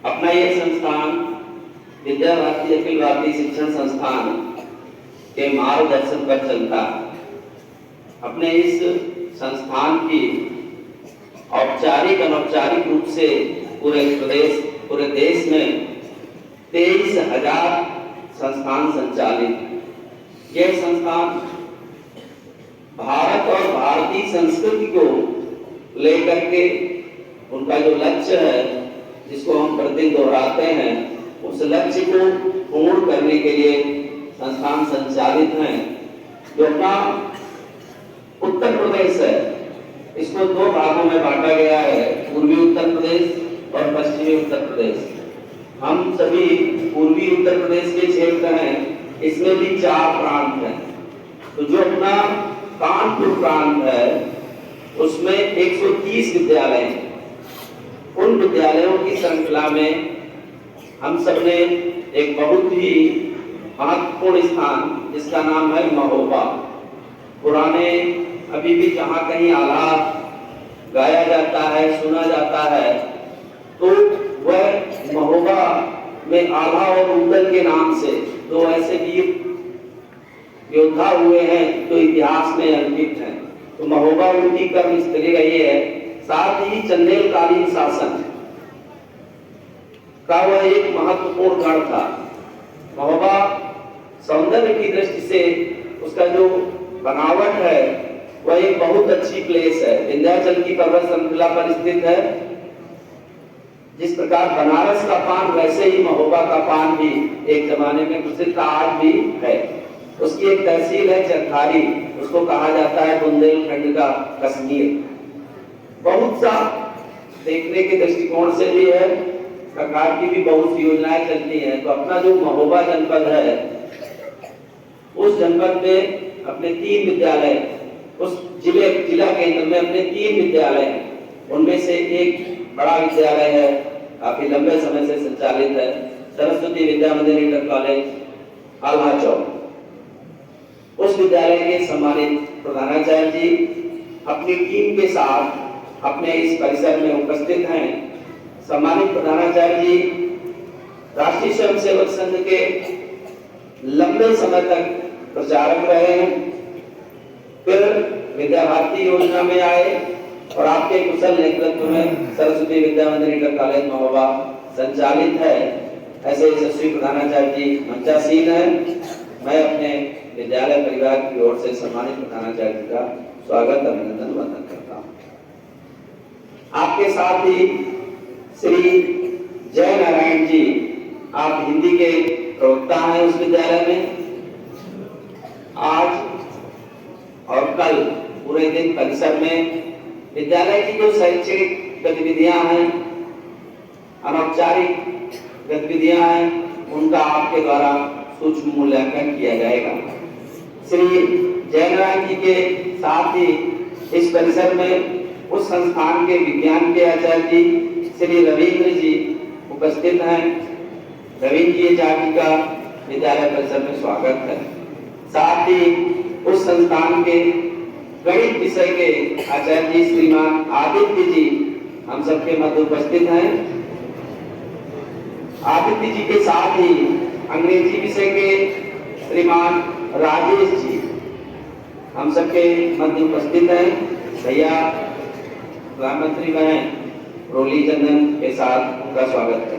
अपना ये संस्थान विद्या भारती अखिल भारतीय शिक्षण संस्थान के मार्गदर्शन पर चलता है। अपने इस संस्थान की औपचारिक अनौपचारिक रूप से पूरे देश में 23,000 संस्थान संचालित। यह संस्थान भारत और भारतीय संस्कृति को लेकर के उनका जो लक्ष्य है, जिसको हम प्रतिदिन दोहराते हैं, उस लक्ष्य को पूर्ण करने के लिए संस्थान संचालित हैं। जो अपना उत्तर प्रदेश है, इसको 2 भागों में बांटा गया है, पूर्वी उत्तर प्रदेश और पश्चिमी उत्तर प्रदेश। हम सभी पूर्वी उत्तर प्रदेश के क्षेत्र हैं, इसमें भी 4 प्रांत हैं। तो जो अपना कानपुर प्रांत है, उसमें 130 विद्यालय हैं। उन विद्यालयों की श्रृंखला में हम सबने एक बहुत ही महत्वपूर्ण स्थान, जिसका नाम है महोबा। पुराने अभी भी जहाँ कहीं आल्हा गाया जाता है, सुना जाता है, तो वह महोबा में आल्हा और उदल के नाम से 2 ऐसे वीर योद्धा हुए हैं जो इतिहास में अंकित हैं। तो महोबा उनकी कर्म स्थली रही है। साथ ही चंदेलकालीन शासन का वह एक महत्वपूर्ण गढ़ था। महोबा सौंदर्य की दृष्टि से उसका जो बनावट है, वह एक बहुत अच्छी प्लेस है। विंध्याचल की पर्वत श्रृंखला पर स्थित है। जिस प्रकार बनारस का पान, वैसे ही महोबा का पान भी एक जमाने में प्रसिद्ध आज भी है। उसकी एक तहसील है चरखारी, उसको कहा जाता है बुंदेलखंड का कश्मीर। बहुत सा देखने के दृष्टिकोण से भी है, सरकार की भी बहुत सी योजनाएं चलती हैं। तो अपना जो महोबा जनपद है, उस जनपद में अपने 3 विद्यालय, उस जिला केंद्र में अपने 3 विद्यालय हैं। उनमें से एक बड़ा विद्यालय है, काफी लंबे समय से संचालित है, सरस्वती विद्या मंदिर इंटर कॉलेज आल्हा चौक। उस विद्यालय के सम्मानित प्रधानाचार्य जी अपनी टीम के साथ अपने इस परिसर में उपस्थित हैं। सम्मानित प्रधानाचार्य जी राष्ट्रीय स्वयंसेवक संघ के लंबे समय तक प्रचारक रहे हैं, फिर विद्या भारती योजना में आए और आपके कुशल नेतृत्व में सरस्वती विद्या मंदिर इंटर कॉलेज महोबा संचालित है। ऐसे यशस्वी प्रधानाचार्य जी मंचासीन हैं। मैं अपने विद्यालय परिवार की ओर से सम्मानित प्रधानाचार्य जी का स्वागत, अभिनंदन, वंदन करता हूँ। आपके साथ ही श्री जय नारायण जी, आप हिंदी के प्रवक्ता हैं उस विद्यालय में। आज और कल पूरे दिन परिसर में विद्यालय की जो शैक्षणिक गतिविधियां हैं, अनौपचारिक गतिविधियां हैं, उनका आपके द्वारा सूक्ष्म मूल्यांकन किया जाएगा। श्री जयनारायण जी के साथ ही इस परिसर में उस संस्थान के विज्ञान के आचार्य जी श्री रविंद्र जी उपस्थित हैं। रविंद्र जी आचार्य जी का विद्यालय परिसर में स्वागत है। साथ ही उस संस्थान के गणित विषय के आचार्य जी श्रीमान आदित्य जी हम सबके मध्य उपस्थित हैं। आदित्य जी के साथ ही अंग्रेजी विषय के श्रीमान राजेश जी हम सबके मध्य उपस्थित हैं। भैया प्रधानमंत्री बहन रोली चंदन के साथ उनका स्वागत है।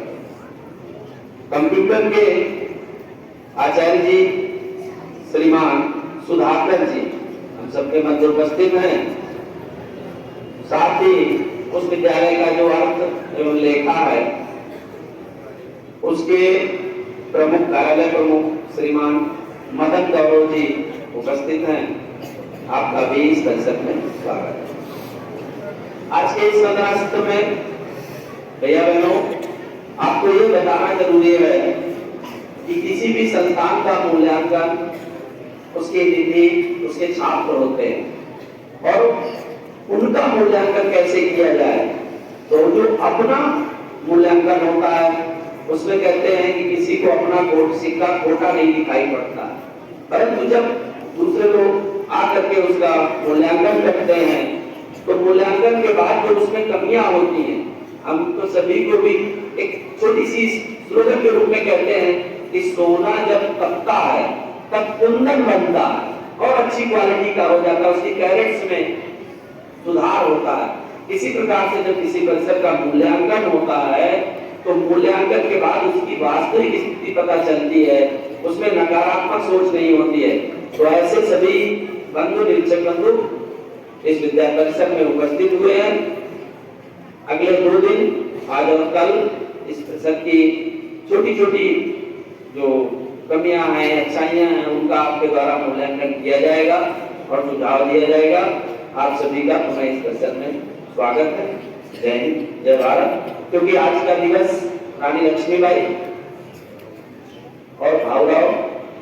कंप्यूटर के आचार्य जी श्रीमान सुधाकर जी हम सबके मध्य उपस्थित हैं। साथ ही उस विद्यालय का जो अर्थ एवं लेखा है, उसके प्रमुख कार्यालय प्रमुख श्रीमान मदन गौरव जी उपस्थित हैं। आपका भी इस परिसर में स्वागत है। आज के इस वंदना सत्र में भैया बहनों, आपको ये बताना जरूरी है कि किसी भी संस्थान का मूल्यांकन उसके निधि, उसके छात्र होते हैं, और उनका मूल्यांकन कैसे किया जाए। तो जो अपना मूल्यांकन होता है, उसमें कहते हैं कि किसी को अपना सिक्का खोटा नहीं दिखाई पड़ता, परंतु जब दूसरे लोग आकर के उसका मूल्यांकन करते हैं, तो मूल्यांकन के बाद जो उसमें कमियां होती हैं, हम तो सभी को भी एक छोटी इसी स्लोगन के रूप में कहते हैं कि सोना जब तपता है तब कुंदन बनता है और अच्छी क्वालिटी का हो जाता है, उसकी कैरेट्स में सुधार होता है। इसी प्रकार से जब किसी परिसर का मूल्यांकन होता है तो मूल्यांकन के बाद उसकी वास्तविक स्थिति पता चलती है, उसमें नकारात्मक सोच नहीं होती है। तो ऐसे सभी बंधु निरीक्षक बंधु इस विद्या परिसर में उपस्थित हुए हैं। अगले 2 दिन आज और कल इस परिसर की छोटी छोटी जो कमियां हैं, अच्छाइयां हैं, उनका आपके द्वारा मूल्यांकन किया जाएगा और सुझाव दिया जाएगा। आप सभी का पुनः इस परिसर में स्वागत है। जय हिंद, जय भारत। क्योंकि आज का दिवस रानी लक्ष्मीबाई और भाऊराव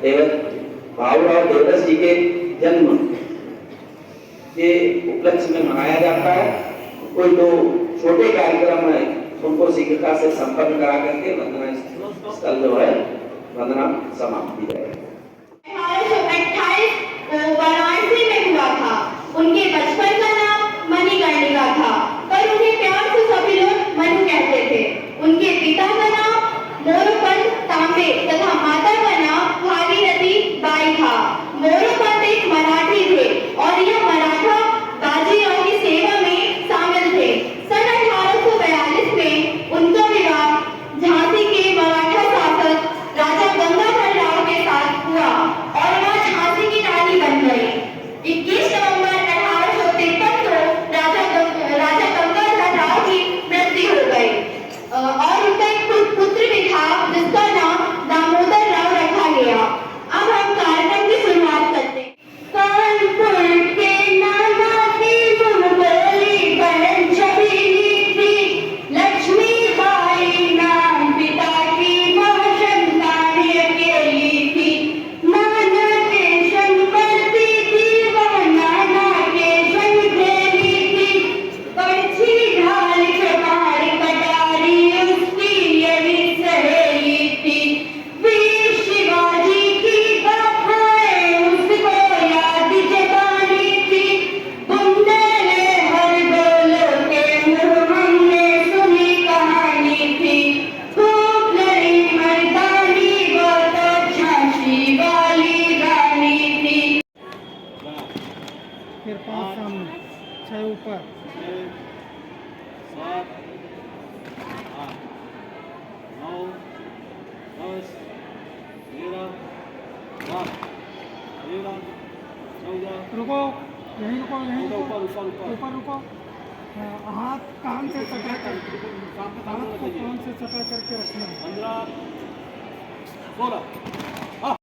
देवदास जी के जन्म के उपलक्ष्य में मनाया जाता है। कोई तो छोटे कार्यक्रम है उनको शीघ्रता से संपन्न करा करके वंदना स्थल जो है वंदना समाप्त की जाएगी। 1828 को वाराणसी में हुआ था। उनके बचपन का नाम मणिकर्णिका था, पर उन्हें प्यार से सभी लोग मनु कहते थे। उनके पिता का नाम मोरोपंत तांबे तथा माता का नाम भागीरथी बाई था। मोरोपंत एक मराठी थे और यह मराठा बाजीराव की सेवा में शामिल थे। सन 1842 में उनका विवाह झांसी के मराठा शासक राजा गंगाधर राव के साथ हुआ और वह झांसी की रानी बन गई। 21 नवंबर 1853 को राजा गंगाधर राव की मृत्यु हो गई और उनका एक पुत्र भी था जिसका नाम दामोदर राव रखा गया। अब हम कार्यक्रम की शुरुआत करते हैं। कानपुर के नाना की बोली बहन छबीली थी, लक्ष्मीबाई नाम पिता की वह संतान अकेली थी। नाना के संग पढ़ती थी वह नाना के संग खेली थी। पर्ची ढाल चमार कटारी उसकी यही सहेली थी। वीर शिवाजी की गाथाएं उसको याद जतानी थी। बुंदेले हर बोलो के मुँह हमने सुनी कहानी थी। खूब लड़ी मर्दानी वो तो झांसी वाली रानी थी। फिर 5 सामने, 6 ऊपर। 7, 8, 9, 10, 11, 12, 13, 14, रुको, यहीं रुको, यहीं रुको, ऊपर ऊपर रुको। हाथ कान से सटा कर, हाथ को कान से सटा करके रखना है। 15, 16